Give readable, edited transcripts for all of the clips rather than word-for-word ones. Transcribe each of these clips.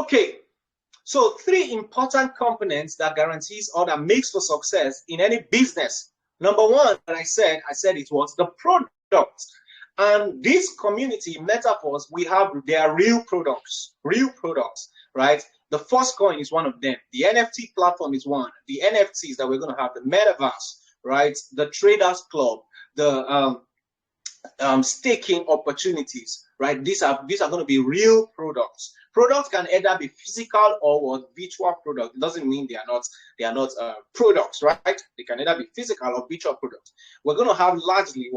Okay, so 3 important components that guarantees or that makes for success in any business. Number 1, that I said it was the product. And this community, Metaforce, we have their real products, right? The first coin is one of them. The NFT platform is one. The NFTs that we're going to have, the Metaverse, right? The Traders Club, the staking opportunities, right? These are going to be real products. Products can either be physical or virtual products. It doesn't mean they are not products, right? They can either be physical or virtual products. We're going to have largely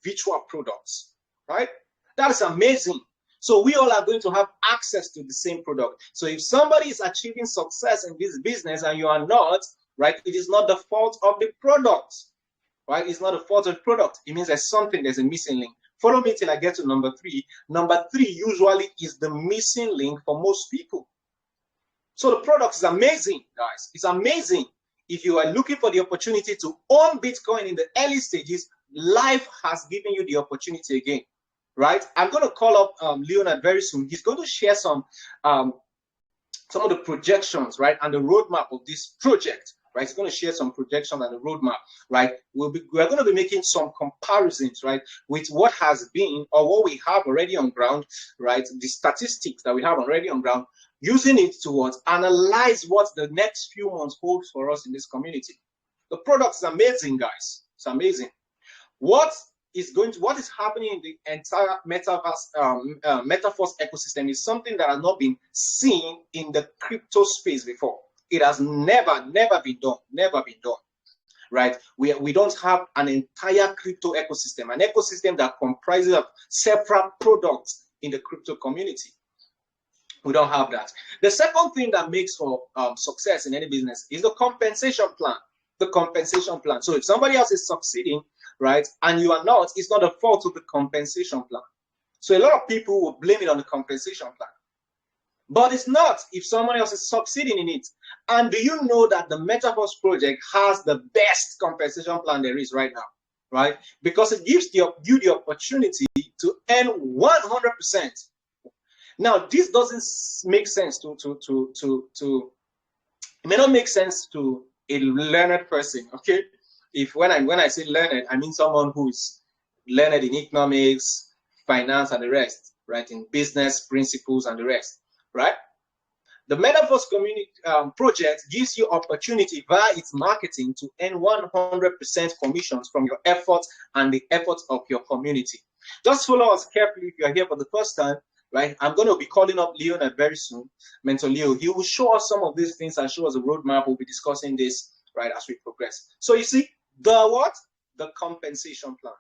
virtual products, right? That is amazing. So we all are going to have access to the same product. So if somebody is achieving success in this business and you are not, right, it is not the fault of the product, right? It's not the fault of the product. It means there's a missing link. Follow me till I get to number 3. Number 3 usually is the missing link for most people. So the product is amazing, guys. It's amazing. If you are looking for the opportunity to own Bitcoin in the early stages, life has given you the opportunity again, right? I'm going to call up Leonard very soon. He's going to share some of the projections, right, and the roadmap of this project, right? He's going to share some projections and the roadmap, right? We're going to be making some comparisons, right, with what has been or what we have already on ground, right? The statistics that we have already on ground, using it to analyze what the next few months holds for us in this community. The product is amazing, guys. It's amazing. What is happening in the entire Metaverse ecosystem is something that has not been seen in the crypto space before. It has never been done, right? We don't have an entire crypto ecosystem, an ecosystem that comprises of separate products in the crypto community. We don't have that. The second thing that makes for success in any business is the compensation plan. The compensation plan. So if somebody else is succeeding, right, and you are not, it's not a fault of the compensation plan. So a lot of people will blame it on the compensation plan. But it's not if someone else is succeeding in it. And do you know that the Metaverse project has the best compensation plan there is right now, right? Because it gives you the opportunity to earn 100%. Now, this doesn't make sense it may not make sense to a learned person, okay? When I say learned, I mean someone who's learned in economics, finance, and the rest, right? In business principles and the rest, right? The Metaverse community project gives you opportunity via its marketing to earn 100% commissions from your efforts and the efforts of your community. Just follow us carefully if you are here for the first time, right? I'm going to be calling up Leonard very soon, Mentor Leo. He will show us some of these things and show us a roadmap. We'll be discussing this, right, as we progress. So you see, the compensation plan.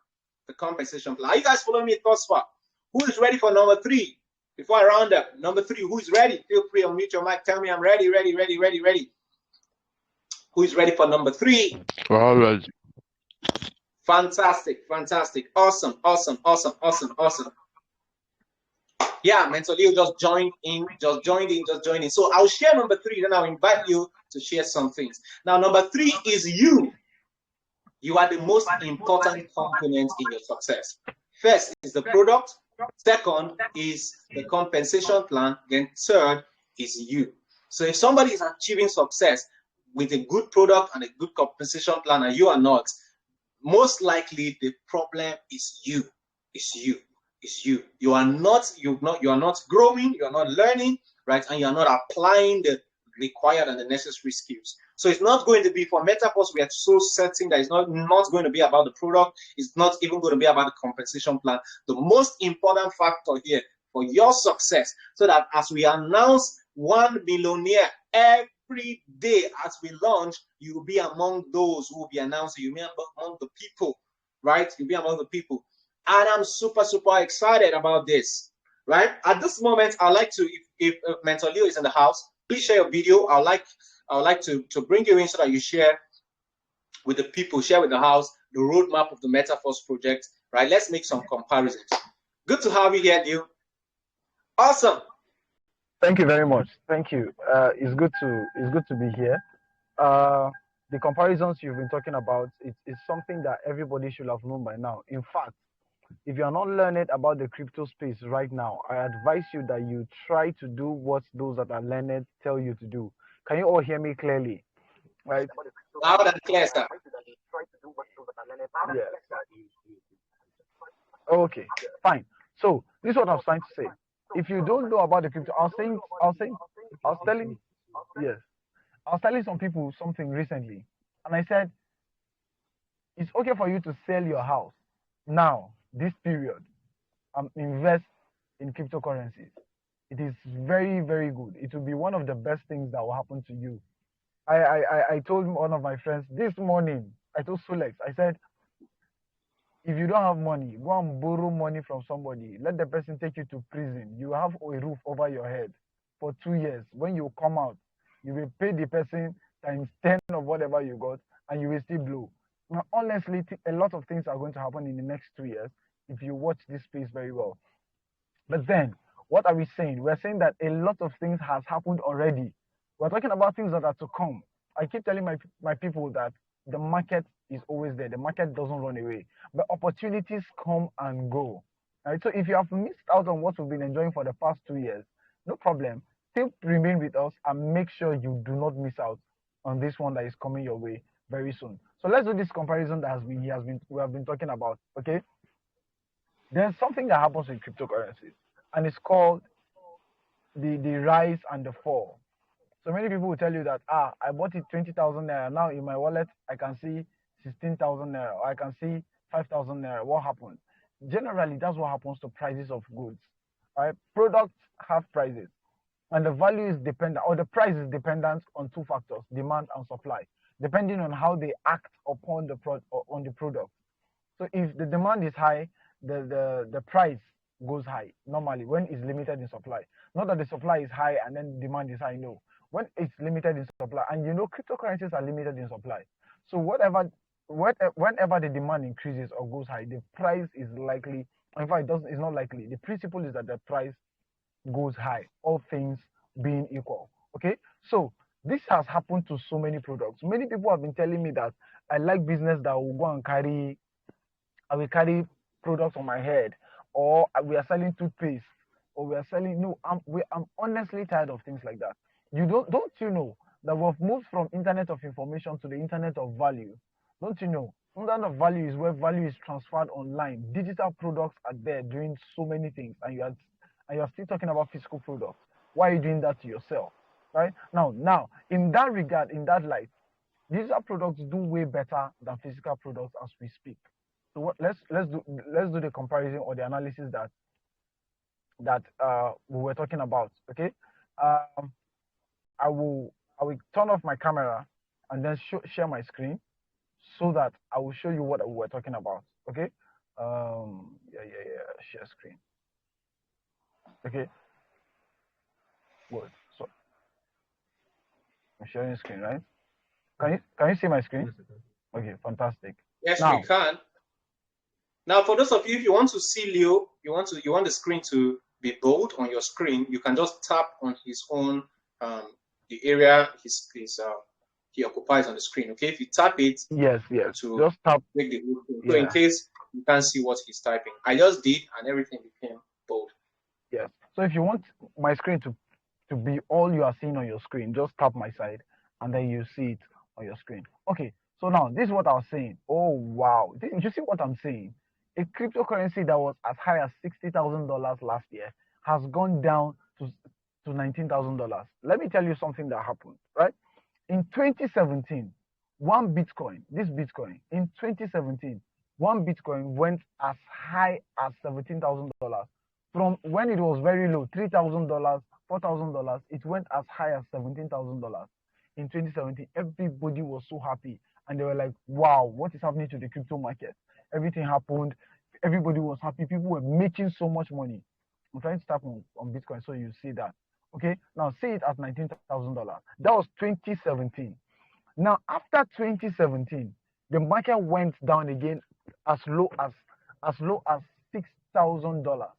The compensation plan. Are you guys following me thus far? Who is ready for number 3? Before I round up, number 3, who is ready? Feel free to unmute your mic. Tell me I'm ready. Who is ready for number 3? All right. Fantastic. Awesome. Yeah, Mentor Leo just joined in. So I'll share number 3, then I'll invite you to share some things. Now, number 3 is you. You are the most important component in your success. First is the product. Second is the compensation plan. Then third is you. So if somebody is achieving success with a good product and a good compensation plan and you are not, most likely the problem is you. It's you. You are not growing, you are not learning, right? And you are not applying the required and the necessary skills. So it's not going to be for Metaforce. We are so certain that it's not going to be about the product. It's not even going to be about the compensation plan. The most important factor here for your success, so that as we announce 1 millionaire every day as we launch, you will be among those who will be announcing. You'll be among the people, right? You'll be among the people. And I'm super excited about this, right? At this moment, I'd like to, if Mentor Leo is in the house, please share your video. I would like to bring you in so that you share with the people, share with the house the roadmap of the Metaforce project, right? Let's make some comparisons. Good to have you here, Leo. Awesome. Thank you very much. Thank you. It's good to be here. The comparisons you've been talking about is something that everybody should have known by now. In fact, if you're not learned about the crypto space right now, I advise you that you try to do what those that are learned tell you to do. Can you all hear me clearly? Right? Loud and clear, sir. Yes. Okay, fine. So this is what I was trying to say. If you don't know about the crypto, I was telling, yes, I was telling some people something recently, and I said it's okay for you to sell your house now, this period, and invest in cryptocurrencies. It is very, very good. It will be one of the best things that will happen to you. I told one of my friends this morning, I told Sulex, I said, if you don't have money, go and borrow money from somebody. Let the person take you to prison. You have a roof over your head for 2 years. When you come out, you will pay the person times 10 of whatever you got, and you will still blow. Now, honestly, a lot of things are going to happen in the next 2 years if you watch this space very well. But then, what are we saying? We're saying that a lot of things has happened already. We're talking about things that are to come. I keep telling my people that the market is always there. The market doesn't run away. But opportunities come and go. Right? So if you have missed out on what we've been enjoying for the past 2 years, no problem. Still remain with us and make sure you do not miss out on this one that is coming your way very soon. So let's do this comparison that we have been talking about. Okay. There's something that happens in cryptocurrencies, and it's called the rise and the fall. So many people will tell you that I bought it 20,000 naira. Now in my wallet I can see 16,000 naira, or I can see 5,000 naira. What happened? Generally, that's what happens to prices of goods. Right? Products have prices, and the value is dependent, or the price is dependent on two factors: demand and supply, depending on how they act upon the product. So if the demand is high, the price goes high normally when it's limited in supply. Not that the supply is high and then demand is high. No, when it's limited in supply, and cryptocurrencies are limited in supply. So whenever the demand increases or goes high, the price is likely. In fact, it's not likely. The principle is that the price goes high, all things being equal. Okay, so this has happened to so many products. Many people have been telling me that I like business that will go and I will carry products on my head, or we are selling toothpaste, or we are selling. No, I'm honestly tired of things like that. Don't you know that we've moved from internet of information to the internet of value? Don't you know? Internet of value is where value is transferred online. Digital products are there doing so many things, and you are still talking about physical products. Why are you doing that to yourself? Right? Now, in that regard, in that light, digital products do way better than physical products as we speak. So let's do the comparison or the analysis that we were talking about. Okay, I will turn off my camera and then share my screen so that I will show you what we were talking about. Okay, share screen. Okay, good. So I'm sharing screen, right? Can you see my screen? Okay, fantastic. Yes, we can. Now, for those of you, if you want to see Leo, you want the screen to be bold on your screen, you can just tap on his own the area he occupies on the screen. Okay, if you tap it, yes, just tap. Make the so in case you can't see what he's typing, I just did, and everything became bold. Yes. So if you want my screen to be all you are seeing on your screen, just tap my side, and then you see it on your screen. Okay. So now this is what I was saying. Oh wow! Did you see what I'm saying? A cryptocurrency that was as high as $60,000 last year has gone down to $19,000. Let me tell you something that happened, right? In 2017, one Bitcoin, in 2017, one Bitcoin went as high as $17,000. From when it was very low, $3,000, $4,000, it went as high as $17,000. In 2017, everybody was so happy, and they were like, wow, what is happening to the crypto market? Everything happened. Everybody was happy. People were making so much money. I'm trying to tap on Bitcoin so you see that. Okay, now see it at $19,000. That was 2017. Now after 2017, the market went down again as low as $6,000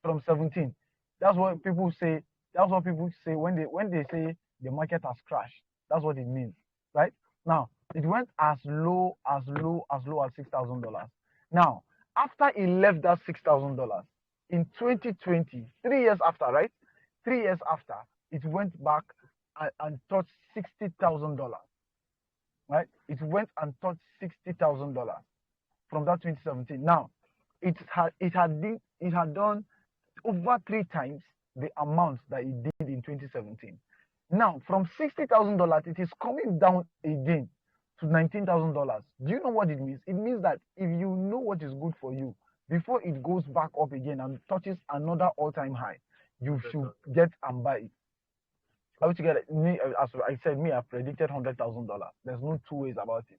from 17. That's what people say. That's what people say when they say the market has crashed. That's what it means, right? Now it went as low as $6,000. Now After he left that $6,000 in 2020, 3 years after, right? 3 years after, it went back and touched $60,000. Right? It went and touched $60,000 from that 2017. Now, it had done over 3 times the amount that it did in 2017. Now, from $60,000, it is coming down again to $19,000. Do you know what it means? It means that if you know what is good for you, before it goes back up again and touches another all-time high, you should get and buy it. I want to get me, as I said, I've predicted $100,000. There's no two ways about it.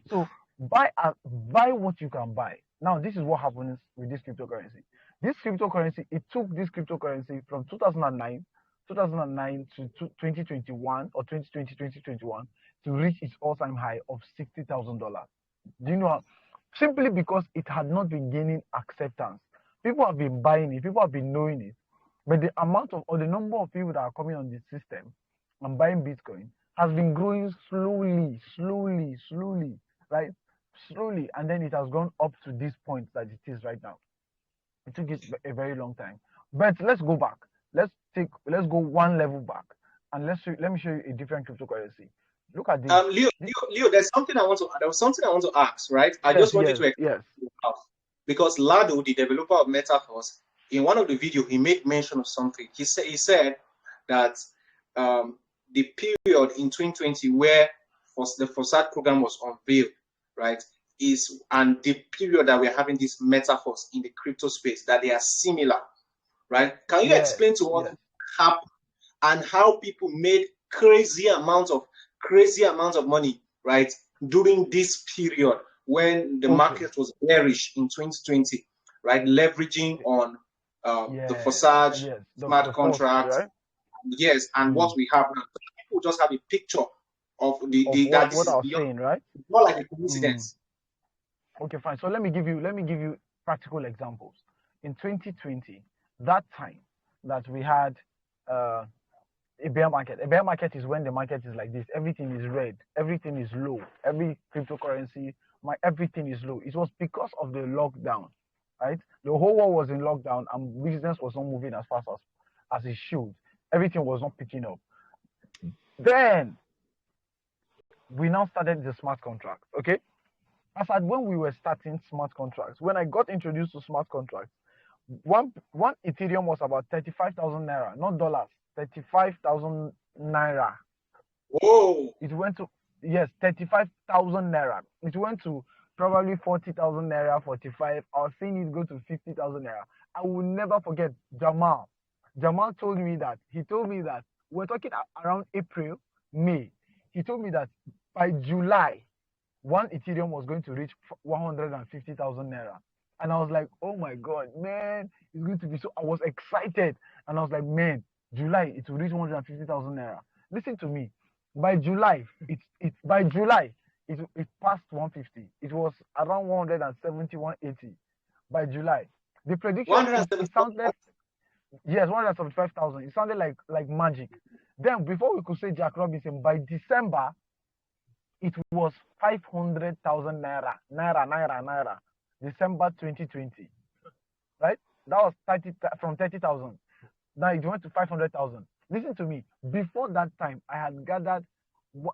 So buy what you can buy. Now, this is what happens with this cryptocurrency. This cryptocurrency, it took this cryptocurrency from 2009 to 2021 or 2020, 2021 to reach its all-time high of $60,000. Do you know how? Simply because it had not been gaining acceptance. People have been buying it, people have been knowing it, but the amount of, or the number of people that are coming on this system and buying Bitcoin has been growing slowly, right? Slowly, and then it has gone up to this point that it is right now. It took it a very long time. But let's go back. Let's go one level back, and let me show you a different cryptocurrency. Look at this. Leo, there was something I want to ask, right? I just wanted to explain because 𝑙𝑎𝑟𝑔𝑒𝑒, the developer of Metaforce, in one of the videos, he made mention of something. He said that the period in 2020 where the 𝑓𝑢𝑙𝑙𝑦 program was unveiled, right, and the period that we're having this Metaforce in the crypto space, that they are similar, right? Can you explain to us what happened and how people made crazy amounts of money, right, during this period when the market was bearish in 2020, right, leveraging on the 𝑓𝑢𝑙𝑙𝑦 smart contracts, right? Yes, and what we have now. People just have a picture of what I was saying, right? More like a coincidence. Okay, fine. So let me give you practical examples. In 2020, that time that we had a bear market. A bear market is when the market is like this. Everything is red. Everything is low. Every cryptocurrency, everything is low. It was because of the lockdown, right? The whole world was in lockdown and business was not moving as fast as it should. Everything was not picking up. Then we now started the smart contracts, okay? As at when we were starting smart contracts, when I got introduced to smart contracts, one Ethereum was about 35,000 naira, not dollars, 35,000 naira. Whoa! It went to 35,000 naira. It went to probably 40,000 naira, 45. I was seeing it go to 50,000 naira. I will never forget Jamal. Jamal told me that. He told me that we're talking around April, May. He told me that by July, one Ethereum was going to reach 150,000 naira. And I was like, oh my God, man, it's going to be so. I was excited. And I was like, man, July, it will reach 150,000 naira. Listen to me. By July, it passed 150. It was around 170, 180 by July. The prediction, it sounded, yes, 175,000. It sounded like magic. Then before we could say Jack Robinson, by December, it was 500,000 naira. December 2020, right? That was from 30,000. Now it went to 500,000. Listen to me. Before that time, I had gathered the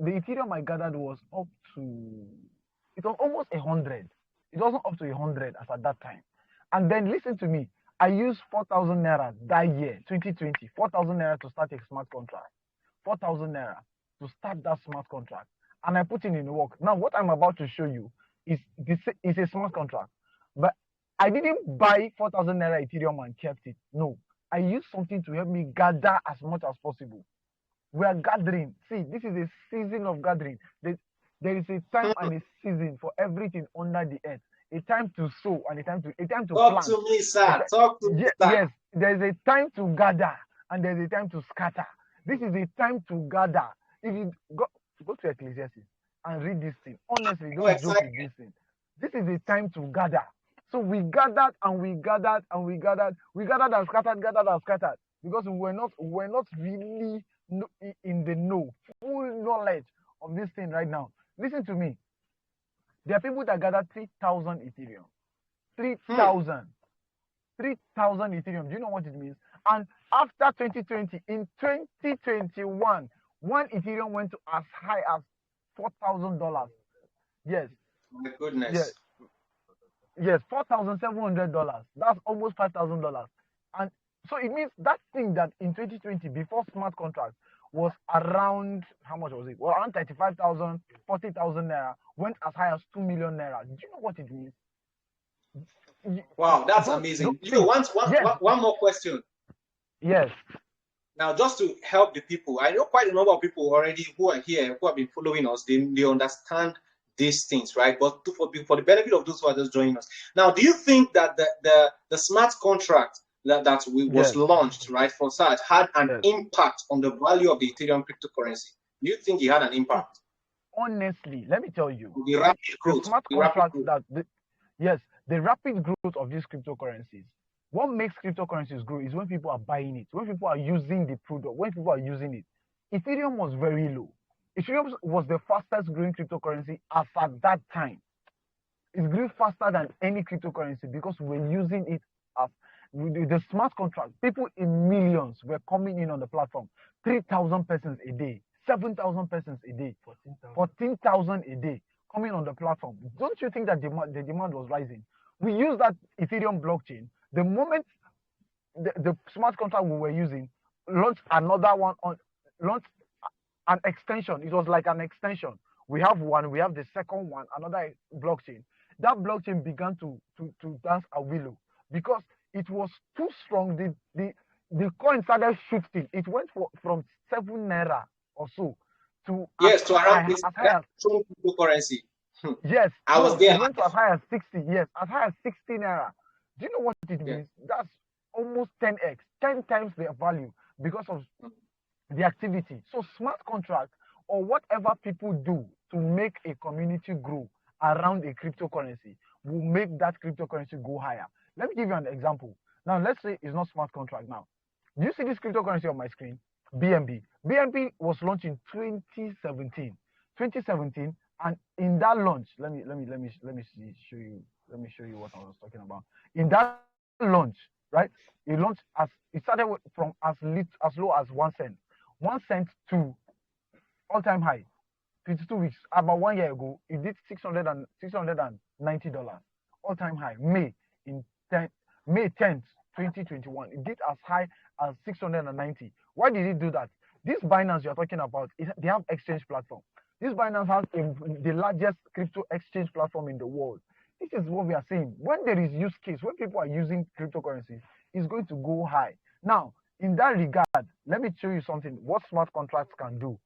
Ethereum I gathered was up to, it was almost 100. It wasn't up to 100 as at that time. And then listen to me. I used 4,000 naira that year, 2020. 4,000 naira to start a smart contract. 4,000 naira to start that smart contract. And I put it in work. Now what I'm about to show you is a smart contract. But I didn't buy 4,000 naira Ethereum and kept it. No. I used something to help me gather as much as possible. We are gathering. See, this is a season of gathering. There is a time and a season for everything under the earth. A time to sow and a time to plant. Talk to me, sir. Talk to me, sir. Yes, there is a time to gather and there is a time to scatter. This is a time to gather. If you go to Ecclesiastes and read this thing, honestly, don't joke with this thing. This is a time to gather. So we gathered and we gathered and we gathered. We gathered and scattered because we were not really in the know, full knowledge of this thing right now. Listen to me. There are people that gather 3,000 Ethereum. 3,000. 3,000 Ethereum. Do you know what it means? And after 2020, in 2021, one Ethereum went to as high as $4,000. Yes. My goodness. Yes. Yes, $4,700. That's almost $5,000. And so it means that thing that in 2020, before smart contracts, was around, how much was it? Well, around 35,000, 40,000 naira, went as high as 2 million naira. Do you know what it means? Wow, that's amazing. You know, one more question. Yes. Now, just to help the people, I know quite a number of people already who are here, who have been following us, they understand these things, right? But for the benefit of those who are just joining us. Now, do you think that the smart contract that was launched, right, for SAT had an impact on the value of the Ethereum cryptocurrency? Do you think it had an impact? Honestly, let me tell you, the rapid growth, smart contract the rapid growth of these cryptocurrencies. What makes cryptocurrencies grow is when people are buying it, when people are using the product, when people are using it. Ethereum was very low. Ethereum was the fastest growing cryptocurrency as at that time. It grew faster than any cryptocurrency because we're using it as the smart contract. People in millions were coming in on the platform. 3,000 persons a day, 7,000 persons a day, 14,000 a day coming on the platform. Don't you think that the demand was rising? We use that Ethereum blockchain. The moment the smart contract we were using launched another one launched an extension. It was like an extension. We have one, we have the second one, another blockchain. That blockchain began to dance a willow because it was too strong. The coin started shifting. It went from 7 naira or so to around as high as cryptocurrency. Yes, I was there. It went to as high as 60. Yes, as high as 60 naira. Do you know what it means? That's almost 10x, 10 times their value because of the activity. So smart contracts or whatever people do to make a community grow around a cryptocurrency will make that cryptocurrency go higher. Let me give you an example. Now, let's say it's not smart contract now. Do you see this cryptocurrency on my screen? BNB. BNB was launched in 2017. 2017, and in that launch, let me show you what I was talking about. In that launch, right? It started from as low as 1 cent. 1 cent to all-time high. 22 weeks, about 1 year ago, it did $690 all-time high. May 10th, 2021, it did as high as 690. Why did it do that? This Binance you're talking about, they have exchange platform. This Binance has the largest crypto exchange platform in the world. This is what we are saying. When there is use case, when people are using cryptocurrencies, it's going to go high. Now, in that regard, let me show you something. What smart contracts can do.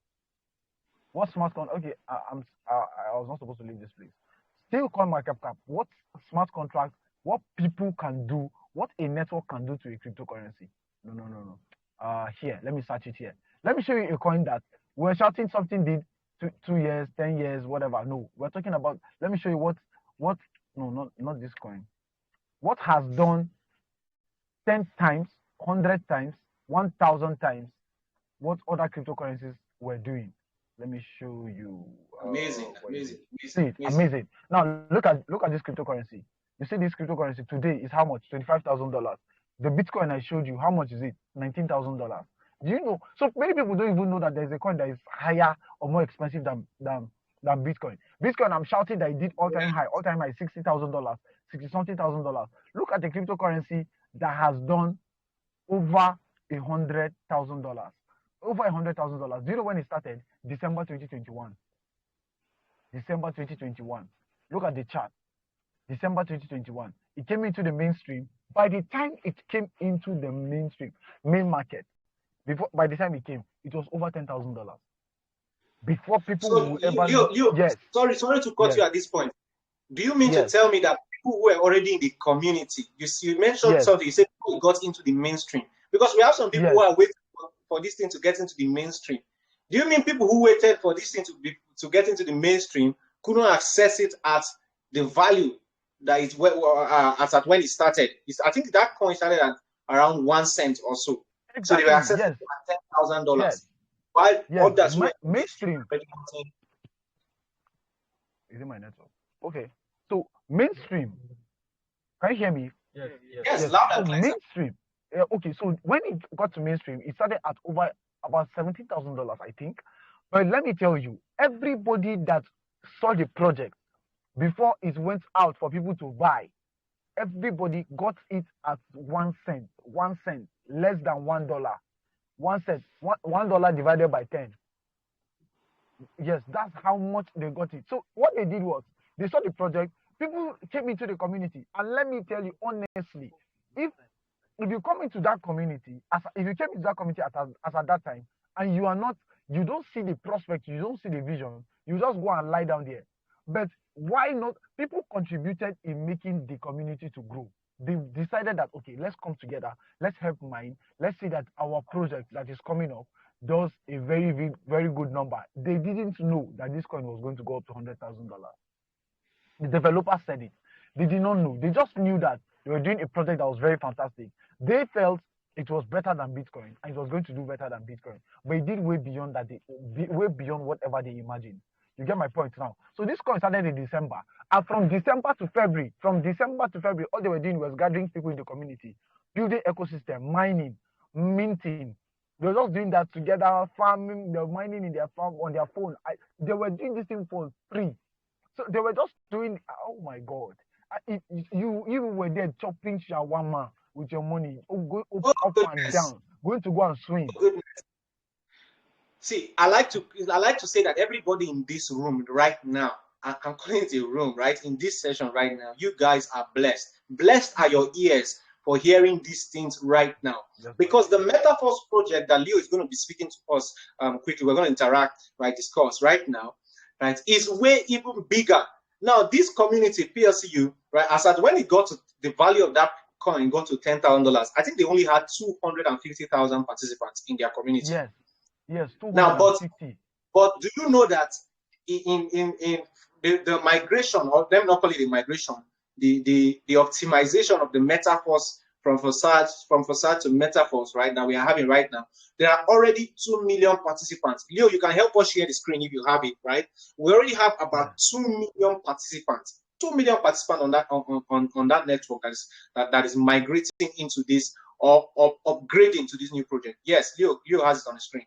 What smart contract? Okay, I was not supposed to leave this place. Still coin market cap. What smart contract? What people can do? What a network can do to a cryptocurrency? No. Here, let me search it here. Let me show you a coin that we're shouting something did 2 years, 10 years, whatever. No, we're talking about. Let me show you what. No, not this coin. What has done 10 times, 100 times, 1,000 times what other cryptocurrencies were doing. Let me show you. Amazing. Amazing. Now look at this cryptocurrency. You see this cryptocurrency today is how much? $25,000. The Bitcoin I showed you, how much is it? $19,000. Do you know? So many people don't even know that there's a coin that is higher or more expensive than Bitcoin. Bitcoin, I'm shouting that it did all-time high $60,000, $60-something thousand. Look at the cryptocurrency that has done over $100,000. Over $100,000. Do you know when it started? December 2021. December 2021. Look at the chart. December 2021. It came into the mainstream. By the time it came into the main market, by the time it came, it was over $10,000. Before people would ever yes. Sorry to cut you at this point. Do you mean to tell me that people who were already in the community, you mentioned something, you said people got into the mainstream? Because we have some people who are waiting for this thing to get into the mainstream. Do you mean people who waited for this thing to get into the mainstream couldn't access it at the value that it at when it started? I think that coin started at around 1 cent or so. Exactly. So they were accessing it at $10,000. While others were mainstream. Is it my network? Okay. So mainstream, can you hear me? Yes, yes. Yes, Yes. loud So and clear, sir. mainstream. Okay. So when it got to mainstream, it started at over about $17,000, I think. But let me tell you, everybody that saw the project before it went out for people to buy, everybody got it at 1 cent, 1 cent, less than $1. 1 cent, $1 divided by 10. Yes, that's how much they got it. So what they did was they saw the project, people came into the community, and let me tell you honestly, if if you come into that community, if you came into that community as at that time, and you don't see the prospect, you don't see the vision, you just go and lie down there. But why not? People contributed in making the community to grow. They decided that okay, let's come together, let's help mine, let's see that our project that is coming up does a very good number. They didn't know that this coin was going to go up to $100,000. The developer said it. They did not know. They just knew that they were doing a project that was very fantastic. They felt it was better than Bitcoin and it was going to do better than Bitcoin. But it did way beyond that, way beyond whatever they imagined. You get my point now. So this coin started in December. And from December to February, all they were doing was gathering people in the community, building ecosystem, mining, minting. They were just doing that together, farming, they were mining in their farm on their phone. They were doing this thing for free. So they were just doing, oh my God. You were there chopping shawarma with your money, go Oh, up and goodness. down, going to go and swim. Oh, goodness. See, I like to say that everybody in this room right now, I'm calling it a room, right? In this session right now, you guys are blessed. Blessed are your ears for hearing these things right now. Yes, Because the Metaforce project that Leo is going to be speaking to us quickly, we're going to interact, right, discuss right now, right, is way even bigger. Now, this community, PLCU, right, as at when it got to the value of that coin got to $10,000, I think they only had 250,000 participants in their community. Yes, Now, 250. but do you know that in the migration, or let me not call it a migration, the optimization of the Metaforce from Facade to Metaforce, right now we are having right now, there are already 2 million participants. Leo, you can help us share the screen if you have it, right? We already have about 2 million participants. 2 million participants on that network that is migrating into this or upgrading to this new project. Yes, Leo has it on the screen.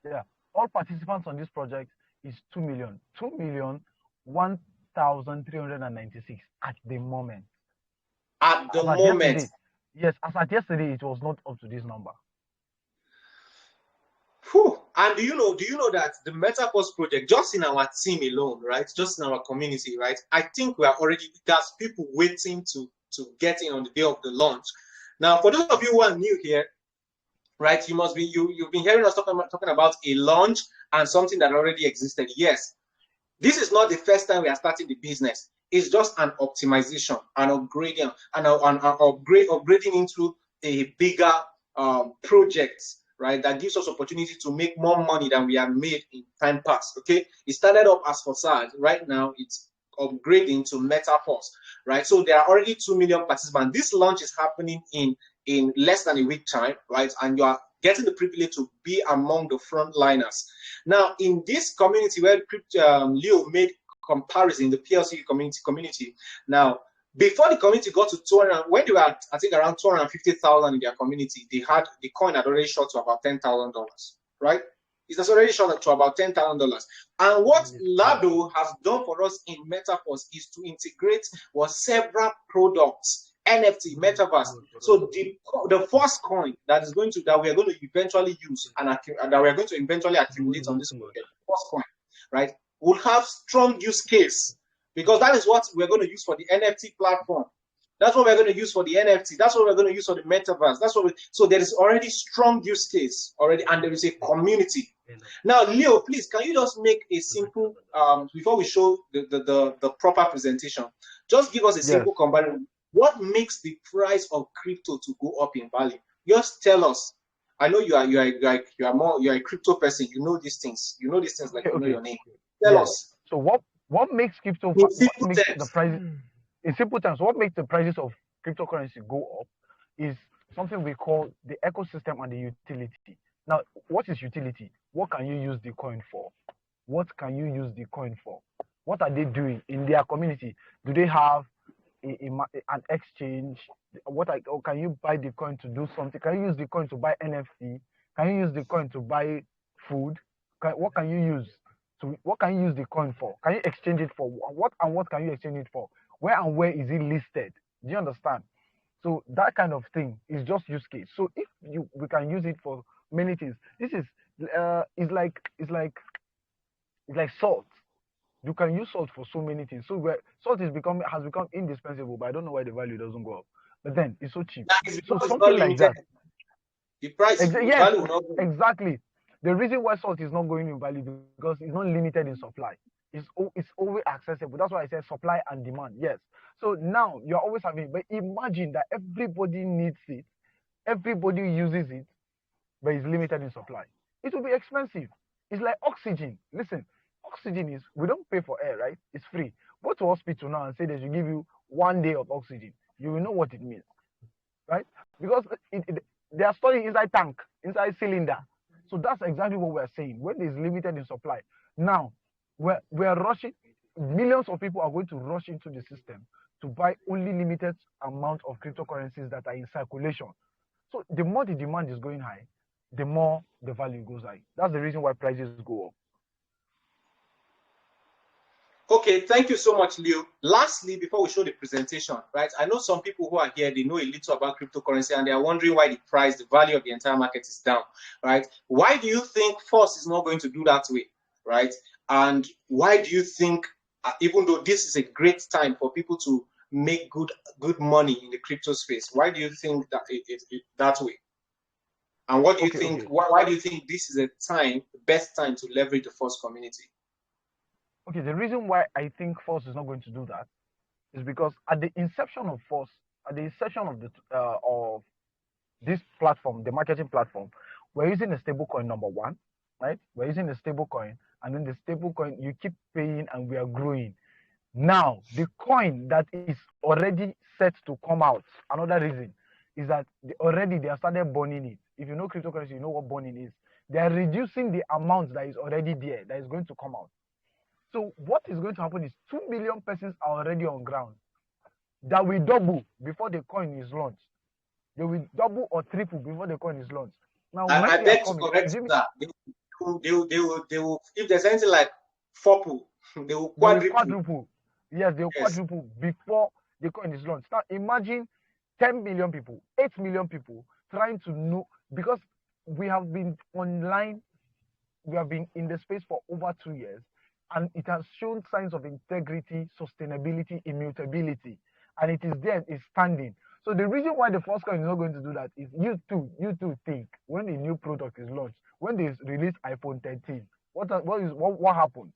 Yeah, all participants on this project is 2 million. 2,001,396 at the moment. At the moment. Yes, as at yesterday, it was not up to this number. Whew. And do you know that the Metaforce project, just in our team alone, right, just in our community, right, I think we are already, there's people waiting to get in on the day of the launch. Now, for those of you who are new here, right, you've been hearing us talking about a launch and something that already existed. Yes, this is not the first time we are starting the business. It's just an optimization, an upgrading, upgrading into a bigger project, right? That gives us opportunity to make more money than we have made in time past. Okay, it started up as Facade. Right now, it's upgrading to Metaforce, right? So there are already 2 million participants. This launch is happening in less than a week time, right? And you are getting the privilege to be among the frontliners. Now, in this community where Leo made comparison, the PLC community. Now, before the community got to 200, when they were at, I think around 250,000 in their community, the coin had already shot to about $10,000, right? It has already shot to about $10,000. And what Lado has done for us in Metaforce is to integrate several products, NFT, Metaverse. So the first coin that we are going to eventually use and that we are going to eventually accumulate on this project, first coin, right, will have strong use case, because that is what we're going to use for the NFT platform. That's what we're going to use for the NFT. That's what we're going to use for the Metaverse. So there is already strong use case already, and there is a community. Now, Leo, please, can you just make a simple, before we show the proper presentation, just give us a simple comparison. What makes the price of crypto to go up in value? Just tell us. I know you are a crypto person. You know these things. You know these things like you know your name. Tell us. So what makes crypto? In simple terms. The price? In simple terms, what makes the prices of cryptocurrency go up is something we call the ecosystem and the utility. Now, what is utility? What can you use the coin for? what can you use the coin for? What are they doing in their community? Do they have an exchange? Or can you buy the coin to do something? Can you use the coin to buy NFT? Can you use the coin to buy food? What can you use what can you use the coin for? Can you exchange it for what, and what can you exchange it for? Where and where is it listed? Do you understand? So that kind of thing is just use case. So if we can use it for many things. This is it's like salt. You can use salt for so many things. So salt has become indispensable, but I don't know why the value doesn't go up. But then it's so cheap. That is So because it's not something like limited. that. The price, the Yes, value will not go. exactly. The reason why salt is not going in value because it's not limited in supply. It's always accessible. That's why I said supply and demand. Yes. So now you're always having it. But imagine that everybody needs it, everybody uses it, but it's limited in supply. It will be expensive. It's like oxygen. Listen, oxygen is, we don't pay for air, right? It's free. Go to hospital now and say they should give you 1 day of oxygen. You will know what it means, right? Because they are storing inside tank, inside cylinder. So that's exactly what we're saying. When there's limited in supply, now we're rushing. Millions of people are going to rush into the system to buy only limited amount of cryptocurrencies that are in circulation. So the more the demand is going high, the more the value goes high. That's the reason why prices go up. Okay, thank you so much, Leo. Lastly, before we show the presentation, right? I know some people who are here, they know a little about cryptocurrency and they are wondering why the price, the value of the entire market is down, right? Why do you think Force is not going to do that way, right? And why do you think, even though this is a great time for people to make good money in the crypto space, why do you think that that way? And what do you think? Okay. Why do you think this is the best time to leverage the Force community? Okay, the reason why I think Force is not going to do that is because at the inception of Force, at the inception of this platform, the marketing platform, we're using a stable coin, number one, right? We're using a stable coin, and then the stable coin, you keep paying and we are growing. Now, the coin that is already set to come out, another reason is that already they have started burning it. If you know cryptocurrency, you know what burning is. They are reducing the amount that is already there, that is going to come out. So what is going to happen is 2 million persons are already on ground. That will double before the coin is launched. They will double or triple before the coin is launched. Now, I beg to correct that. They will, if there's anything like FOPU, they will quadruple. Yes, they will quadruple before the coin is launched. Now, imagine 10 million people, 8 million people trying to know, because we have been online, we have been in the space for over 2 years, and it has shown signs of integrity, sustainability, immutability, and it is there, it's standing. So the reason why the Force coin is not going to do that is you too think when a new product is launched, when they release iPhone 13, what happened?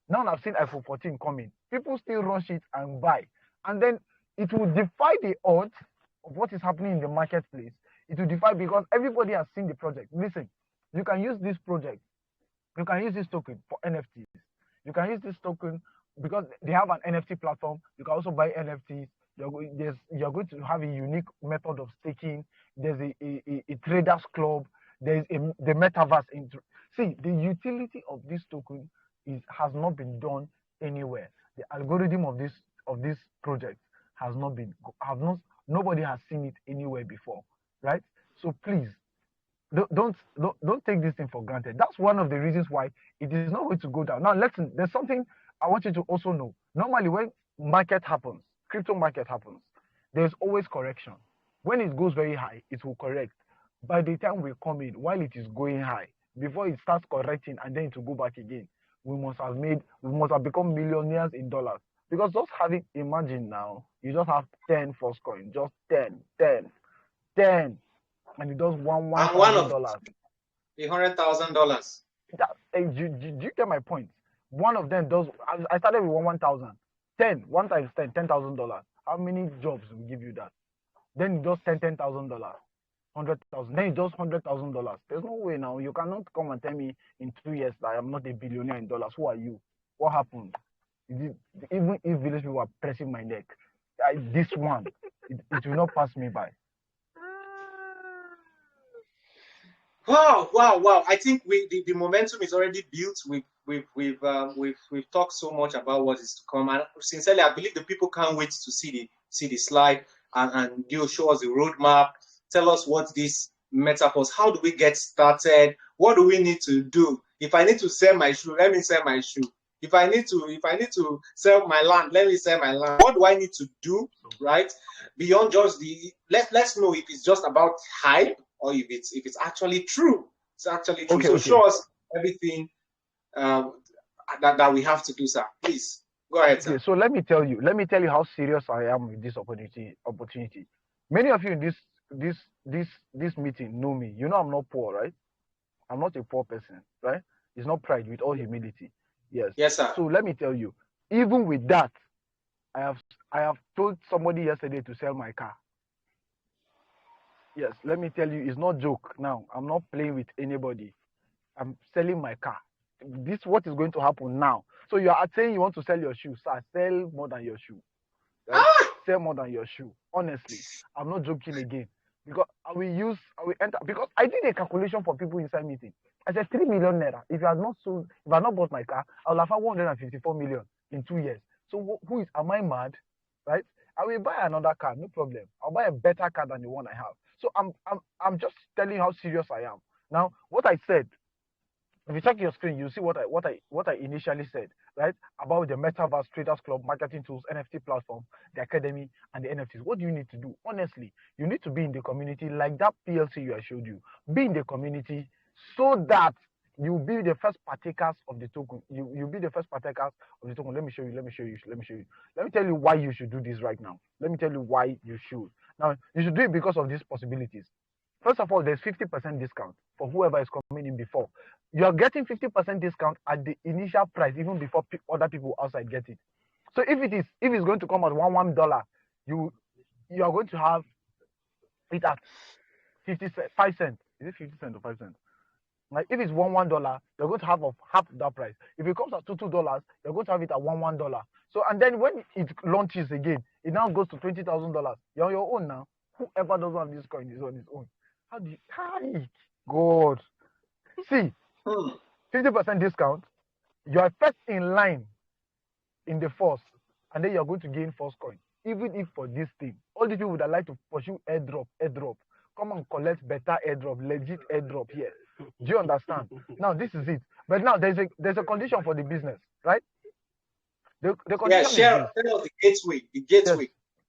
Now I've seen iPhone 14 coming. People still rush it and buy, and then it will defy the odds of what is happening in the marketplace. It will defy because everybody has seen the project. Listen, you can use this project, you can use this token for NFTs. You can use this token because they have an NFT platform. You can also buy NFTs. You're going to have a unique method of staking. There's a traders club. There's the metaverse. See, the utility of this token has not been done anywhere. The algorithm of this project has not been nobody has seen it anywhere before, right? So please, don't take this thing for granted. That's one of the reasons why it is not going to go down. Now, listen, there's something I want you to also know. Normally, when market happens, crypto market happens, there's always correction. When it goes very high, it will correct. By the time we come in, while it is going high, before it starts correcting and then it will go back again, we must have become millionaires in dollars. Because just imagine now, you just have 10 Force coin, just 10, and it does $1,000. $100,000. Do you get my point? One of them does. I started with 1,000. 10, 1 times 10, $10,000. How many jobs will give you that? Then it does $10,000, 100,000. Then it does $100,000. There's no way now. You cannot come and tell me in 2 years that I am not a billionaire in dollars. Who are you? What happened? Even if village people are pressing my neck, this one, it will not pass me by. Wow. I think the momentum is already built. We've we've talked so much about what is to come, and sincerely, I believe the people can't wait to see the slide, and you'll show us the roadmap. Tell us what this Metaforce. How do we get started? What do we need to do? If I need to sell my shoe, let me sell my shoe. If I need to sell my land, let me sell my land. What do I need to do, right? Beyond just let's know if it's just about hype or if it's actually true. It's actually true. So show us everything that we have to do, sir. Please go ahead, sir. So let me tell you how serious I am with this opportunity. Many of you in this meeting know me. You know I'm not poor, right? I'm not a poor person, right? It's not pride, with all humility. Yes, sir. So let me tell you, even with that, I have told somebody yesterday to sell my car. Yes, let me tell you, it's not joke. Now, I'm not playing with anybody. I'm selling my car. This is what is going to happen now. So you are saying you want to sell your shoe, sir. Sell more than your shoe. Right? Sell more than your shoe. Honestly, I'm not joking again. Because I will enter, because I did a calculation for people inside meeting. I said 3 million naira. If I had not bought my car, I would have had 154 million in 2 years. So am I mad? Right? I will buy another car, no problem. I'll buy a better car than the one I have. So I'm just telling you how serious I am. Now, what I said, if you check your screen, you see what I initially said, right? About the Metaverse, Traders Club, marketing tools, NFT platform, the academy, and the NFTs. What do you need to do? Honestly, you need to be in the community like that PLC I showed you. Be in the community so that you'll be the first partakers of the token. You'll be the first partakers of the token. Let me show you. Let me tell you why you should do this right now. Let me tell you why you should. Now, you should do it because of these possibilities. First of all, there's 50% discount for whoever is coming in before. You are getting 50% discount at the initial price, even before other people outside get it. So if it's going to come at $1, you are going to have it at 5 cents. Is it 50 cents or 5 cents? Like if it's $1, you're going to have half that price. If it comes at $2, you're going to have it at $1. So and then when it launches again, it now goes to $20,000. You're on your own now. Whoever doesn't have this coin is on his own. How do you? Hi, God. See, 50% discount. You are first in line in the first, and then you're going to gain first coin. Even if for this thing, all the people that like to pursue airdrop, come and collect better airdrop, legit airdrop here. Do you understand? Now this is it. But now there's a condition for the business, right? The condition is tell us the gateway. Yes,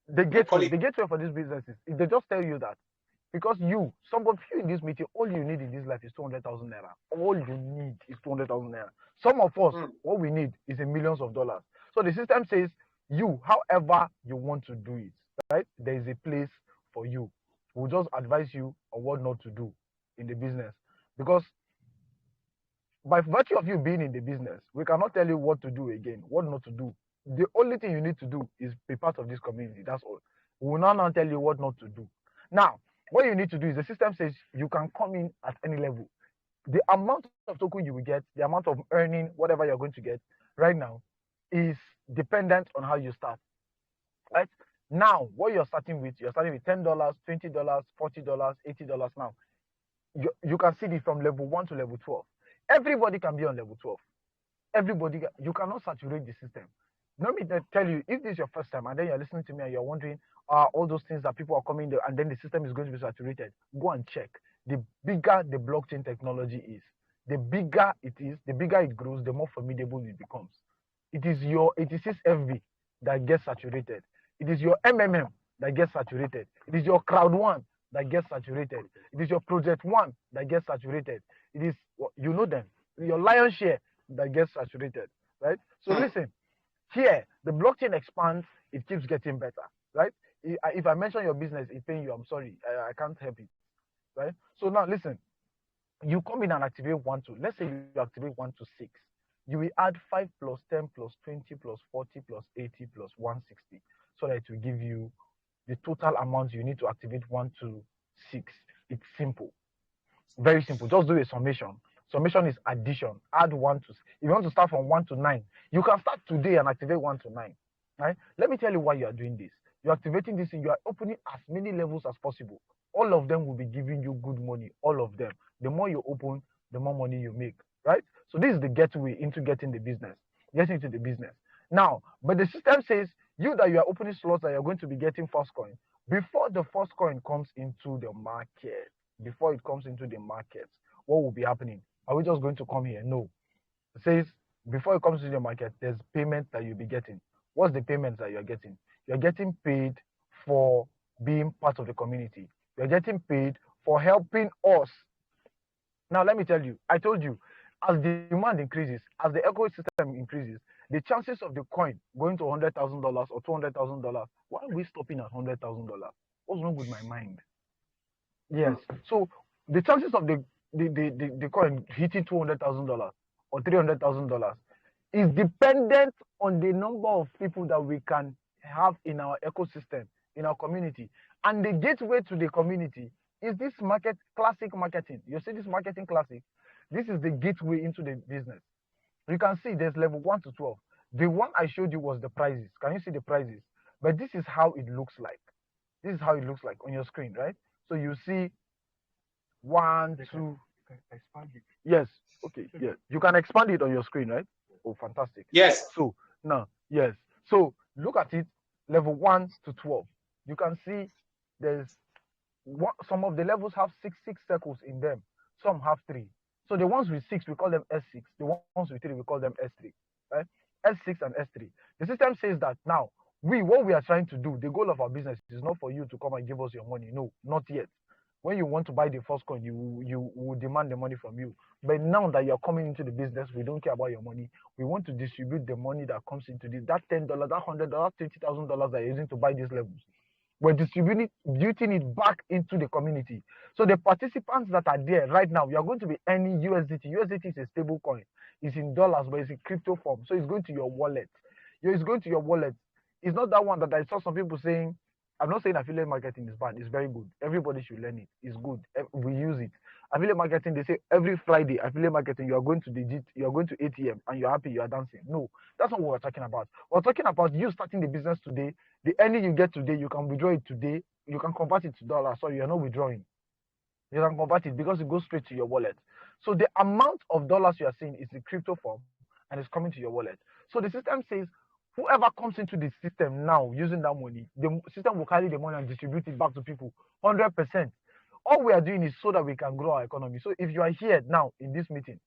the gateway for these businesses. They just tell you that. Because some of you in this meeting, all you need in this life is 200,000 naira. All you need is 200,000 naira. Some of us, what we need is millions of dollars. So the system says, however you want to do it, right? There is a place for you. We'll just advise you on what not to do in the business. Because by virtue of you being in the business, we cannot tell you what to do again, what not to do. The only thing you need to do is be part of this community. That's all. We will now tell you what not to do. Now, what you need to do is the system says you can come in at any level. The amount of token you will get, the amount of earning, whatever you're going to get right now is dependent on how you start. Right? Now, what you're starting with $10, $20, $40, $80 now. You can see it from level 1 to level 12. Everybody can be on level 12. You cannot saturate the system. Let me tell you, if this is your first time and then you're listening to me and you're wondering, all those things that people are coming there and then the system is going to be saturated, go and check. The bigger the blockchain technology is, the bigger it grows, the more formidable it becomes. It is this FV that gets saturated. It is your MMM that gets saturated. It is your Crowd1 that gets saturated. It is your Project 1 that gets saturated. It is, you know them, your Lion Share that gets saturated, right? So listen, here, the blockchain expands, it keeps getting better, right? If I mention your business, it's paying you, I'm sorry, I can't help it, right? So now listen, you come in and activate 1 to, let's say you activate 1 to 6. You will add 5 plus 10 plus 20 plus 40 plus 80 plus 160, so that it will give you the total amount you need to activate 1 to 6. It's simple, very simple. Just do a summation. Summation is addition. Add 1 to, if you want to start from 1 to 9, you can start today and activate 1 to 9. Right? Let me tell you why you are doing this. You're activating this and you are opening as many levels as possible. All of them will be giving you good money. All of them. The more you open, the more money you make. Right? So this is the gateway into getting into the business. Now, but the system says you that you are opening slots that you're going to be getting first coin before the first coin comes into the market. Before it comes into the market, what will be happening? Are we just going to come here? No. It says before it comes to the market, there's payment that you'll be getting. What's the payments that you're getting? You're getting paid for being part of the community. You're getting paid for helping us. Now, let me tell you, I told you, as the demand increases, as the ecosystem increases, the chances of the coin going to $100,000 or $200,000, why are we stopping at $100,000? What's wrong with my mind? Yes. So the chances of the coin hitting $200,000 or $300,000 is dependent on the number of people that we can have in our ecosystem, in our community. And the gateway to the community is this classic marketing. You see this marketing classic? This is the gateway into the business. You can see there's level 1 to 12. The one I showed you was the prices. Can you see the prices? But this is how it looks like. This is how it looks like on your screen, right? So you see 1, 2. Expand it. Yes. Okay. Yeah. You can expand it on your screen, right? Oh, fantastic. Yes. So now, yes. So look at it, level 1 to 12. You can see there's some of the levels have six circles in them. Some have 3. So the ones with 6, we call them S6. The ones with 3, we call them S3. Right? S6 and S3. The system says that now, what we are trying to do, the goal of our business is not for you to come and give us your money. No, not yet. When you want to buy the first coin, you will demand the money from you. But now that you're coming into the business, we don't care about your money. We want to distribute the money that comes into this, that $10, that $100, $20,000 that you're using to buy these levels. We're distributing it back into the community. So the participants that are there right now, you are going to be earning USDT. USDT is a stable coin. It's in dollars, but it's in crypto form. So it's going to your wallet. It's going to your wallet. It's not that one that I saw some people saying. I'm not saying affiliate marketing is bad. It's very good. Everybody should learn it. It's good. We use it. Affiliate marketing, they say every Friday, affiliate marketing, you are going to ATM and you're happy, you are dancing. No, that's not what we're talking about. We're talking about you starting the business today. The earning you get today, you can withdraw it today. You can convert it to dollars. So you're not withdrawing. You can convert it because it goes straight to your wallet. So the amount of dollars you are seeing is in crypto form and it's coming to your wallet. So the system says, whoever comes into the system now using that money, the system will carry the money and distribute it back to people 100%. All we are doing is so that we can grow our economy. So if you are here now in this meeting,